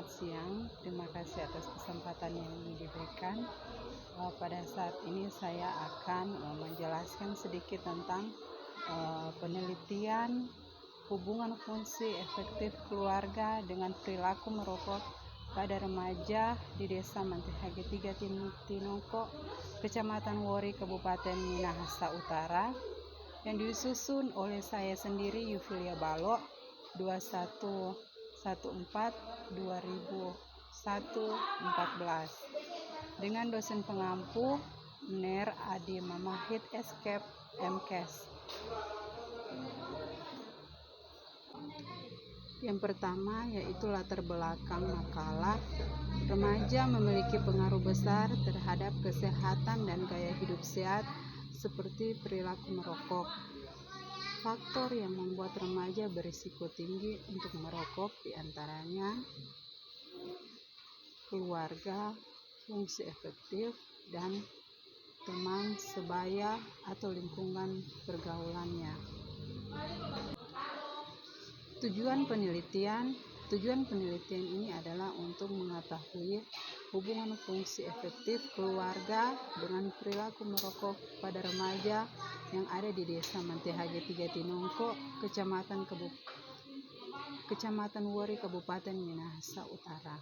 Selamat siang, terima kasih atas kesempatan yang diberikan. Pada saat ini saya akan menjelaskan sedikit tentang penelitian hubungan fungsi efektif keluarga dengan perilaku merokok pada remaja di Desa Mantehage 3 Tinongko, Kecamatan Wori, Kabupaten Minahasa Utara, yang disusun oleh saya sendiri, Yufilia Balo, 21/14/2014, dengan dosen pengampu Ner Adi Mamahit Eskep MKes. Yang pertama yaitu latar belakang makalah. Remaja memiliki pengaruh besar terhadap kesehatan dan gaya hidup sehat seperti perilaku merokok. Faktor yang membuat remaja berisiko tinggi untuk merokok diantaranya keluarga, fungsi efektif, dan teman sebaya atau lingkungan pergaulannya. Tujuan penelitian ini adalah untuk mengetahui hubungan fungsi efektif keluarga dengan perilaku merokok pada remaja yang ada di Desa Mantehage 3 Tinongko, Kecamatan Wori, Kabupaten Minahasa Utara.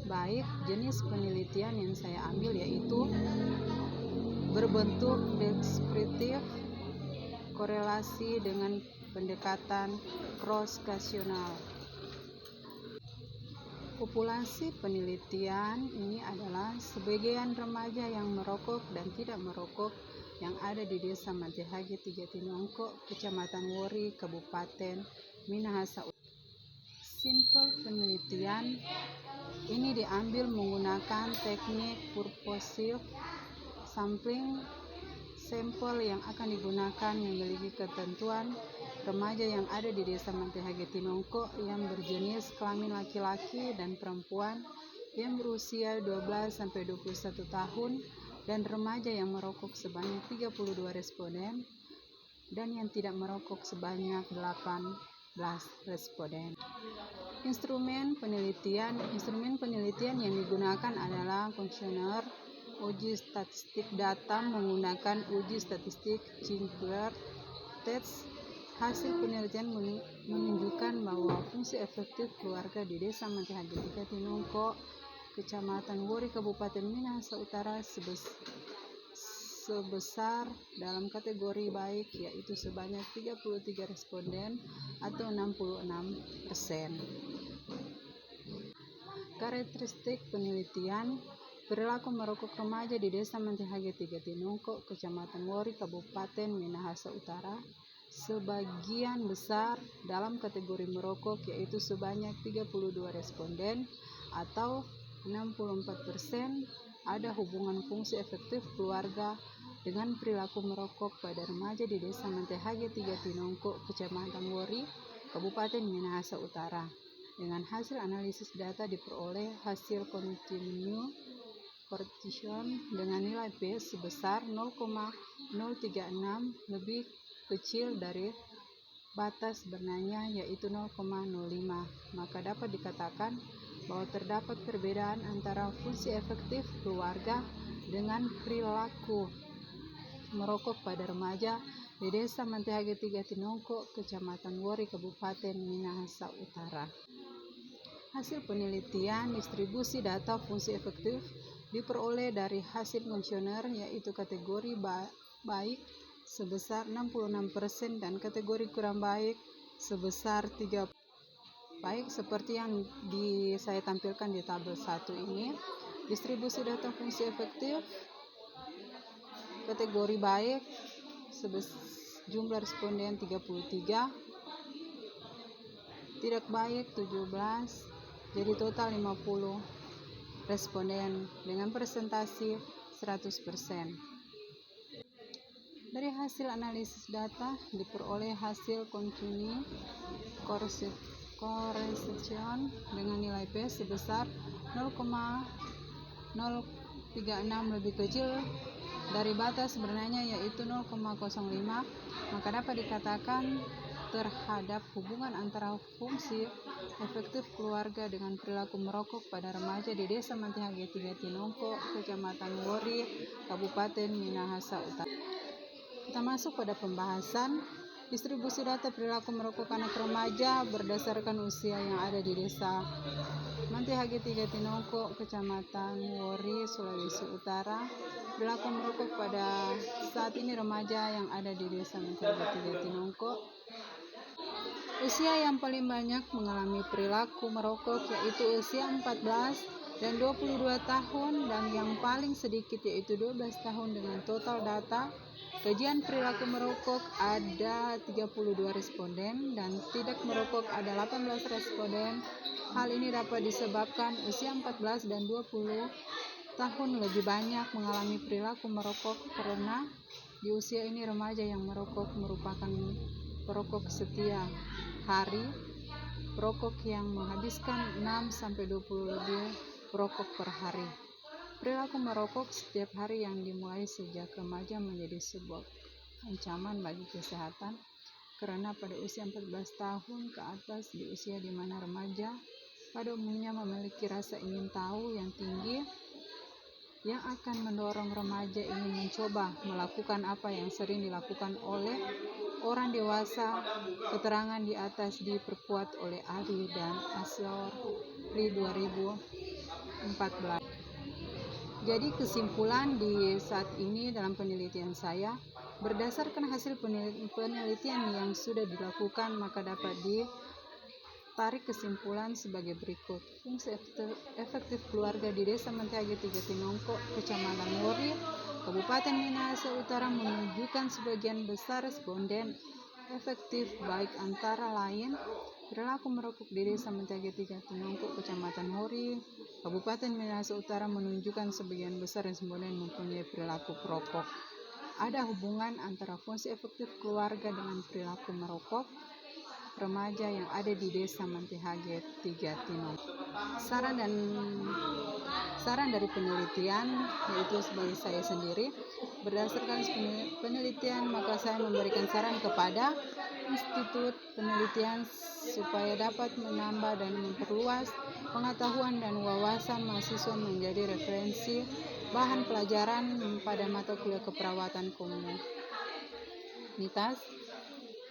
Baik, jenis penelitian yang saya ambil yaitu berbentuk deskriptif, korelasi dengan pendekatan cross-seksional. Populasi penelitian ini adalah sebagian remaja yang merokok dan tidak merokok yang ada di Desa Mantehage 3 Tinongko, Kecamatan Wori, Kabupaten Minahasa Utara. Simpel penelitian ini diambil menggunakan teknik purposive sampling. Sampel yang akan digunakan memiliki ketentuan remaja yang ada di Desa Mantehage Tinongko yang berjenis kelamin laki-laki dan perempuan yang berusia 12-21 tahun, dan remaja yang merokok sebanyak 32 responden dan yang tidak merokok sebanyak 18 responden. Instrumen penelitian yang digunakan adalah kuesioner, uji statistik data menggunakan uji statistik Chipper test. Hasil penelitian menunjukkan bahwa fungsi efektif keluarga di Desa Mantehage 3 Tinongko, Kecamatan Wori, Kabupaten Minahasa Utara sebesar dalam kategori baik, yaitu sebanyak 33 responden atau 66%. Karakteristik penelitian perilaku merokok remaja di Desa Mantehage 3 Tinongko, Kecamatan Wori, Kabupaten Minahasa Utara sebagian besar dalam kategori merokok, yaitu sebanyak 32 responden atau 64%. Ada hubungan fungsi efektif keluarga dengan perilaku merokok pada remaja di Desa Mantehage 3 Tinongko, Kecamatan Wori, Kabupaten Minahasa Utara. Dengan hasil analisis data diperoleh hasil continuous correlation dengan nilai P sebesar 0,036 lebih kecil dari batas bernanya, yaitu 0,05, maka dapat dikatakan bahwa terdapat perbedaan antara fungsi efektif keluarga dengan perilaku merokok pada remaja di Desa Mantehage 3 Tinongko, Kecamatan Wori, Kabupaten Minahasa Utara. Hasil penelitian distribusi data fungsi efektif diperoleh dari hasil kuesioner, yaitu kategori baik sebesar 66% dan kategori kurang baik sebesar 30%. Baik, seperti yang saya tampilkan di tabel 1 ini, distribusi data fungsi efektif kategori baik jumlah responden 33, tidak baik 17, jadi total 50 responden dengan presentasi 100%. Dari hasil analisis data diperoleh hasil continuous correlation dengan nilai P sebesar 0,036 lebih kecil dari batas bernanya, yaitu 0,05, maka dapat dikatakan terhadap hubungan antara fungsi efektif keluarga dengan perilaku merokok pada remaja di Desa Mantehage 3 Tinongko, Kecamatan Wori, Kabupaten Minahasa Utara. Kita masuk pada pembahasan distribusi data perilaku merokok anak remaja berdasarkan usia yang ada di Desa Mantehage 3 Tinongko, Kecamatan Wori, Sulawesi Utara. Perilaku merokok pada saat ini remaja yang ada di Desa Mantehage 3 Tinongko. Usia yang paling banyak mengalami perilaku merokok yaitu usia 14 dan 22 tahun, dan yang paling sedikit yaitu 12 tahun. Dengan total data kajian perilaku merokok ada 32 responden dan tidak merokok ada 18 responden. Hal ini dapat disebabkan usia 14 dan 20 tahun lebih banyak mengalami perilaku merokok karena di usia ini remaja yang merokok merupakan perokok setia hari, perokok yang menghabiskan 6-20 lebih perokok per hari. Perilaku merokok setiap hari yang dimulai sejak remaja menjadi sebuah ancaman bagi kesehatan karena pada usia 14 tahun ke atas, di usia di mana remaja pada umumnya memiliki rasa ingin tahu yang tinggi yang akan mendorong remaja ingin mencoba melakukan apa yang sering dilakukan oleh orang dewasa. Keterangan di atas diperkuat oleh Adi dan Asori 2014. Jadi kesimpulan di saat ini dalam penelitian saya, berdasarkan hasil penelitian yang sudah dilakukan, maka dapat ditarik kesimpulan sebagai berikut. Fungsi efektif keluarga di Desa Mantehage 3 Tinongko, Kecamatan Wori, Kabupaten Minahasa Utara menunjukkan sebagian besar responden efektif, baik antara lain perilaku merokok di Desa Mantehage 3 Tinongko, Kecamatan Wori, Kabupaten Minahasa Utara menunjukkan sebagian besar responden mempunyai perilaku perokok. Ada hubungan antara fungsi efektif keluarga dengan perilaku merokok remaja yang ada di Desa Mantehage 3 Tinongko. Saran dari penelitian, yaitu sebagai saya sendiri, berdasarkan penelitian maka saya memberikan saran kepada institut penelitian supaya dapat menambah dan memperluas pengetahuan dan wawasan mahasiswa menjadi referensi bahan pelajaran pada mata kuliah keperawatan komunitas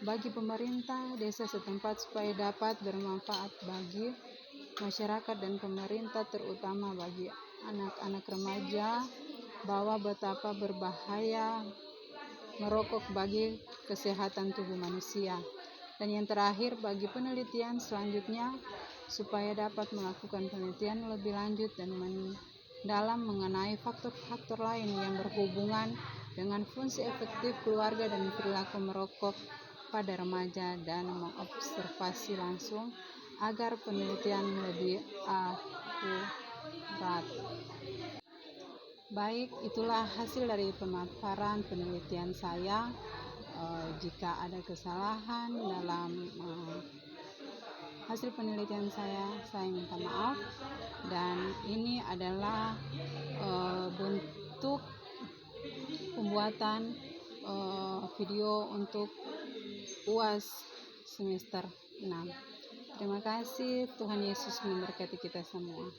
bagi pemerintah desa setempat supaya dapat bermanfaat bagi masyarakat dan pemerintah, terutama bagi anak-anak remaja, bahwa betapa berbahaya merokok bagi kesehatan tubuh manusia. Dan yang terakhir, bagi penelitian selanjutnya supaya dapat melakukan penelitian lebih lanjut dan mendalam mengenai faktor-faktor lain yang berhubungan dengan fungsi efektif keluarga dan perilaku merokok pada remaja, dan mengobservasi langsung agar penelitian lebih akurat. Baik, itulah hasil dari pemaparan penelitian saya. Jika ada kesalahan dalam hasil penelitian saya minta maaf. Dan ini adalah bentuk pembuatan video untuk UAS semester 6. Terima kasih, Tuhan Yesus memberkati kita semua.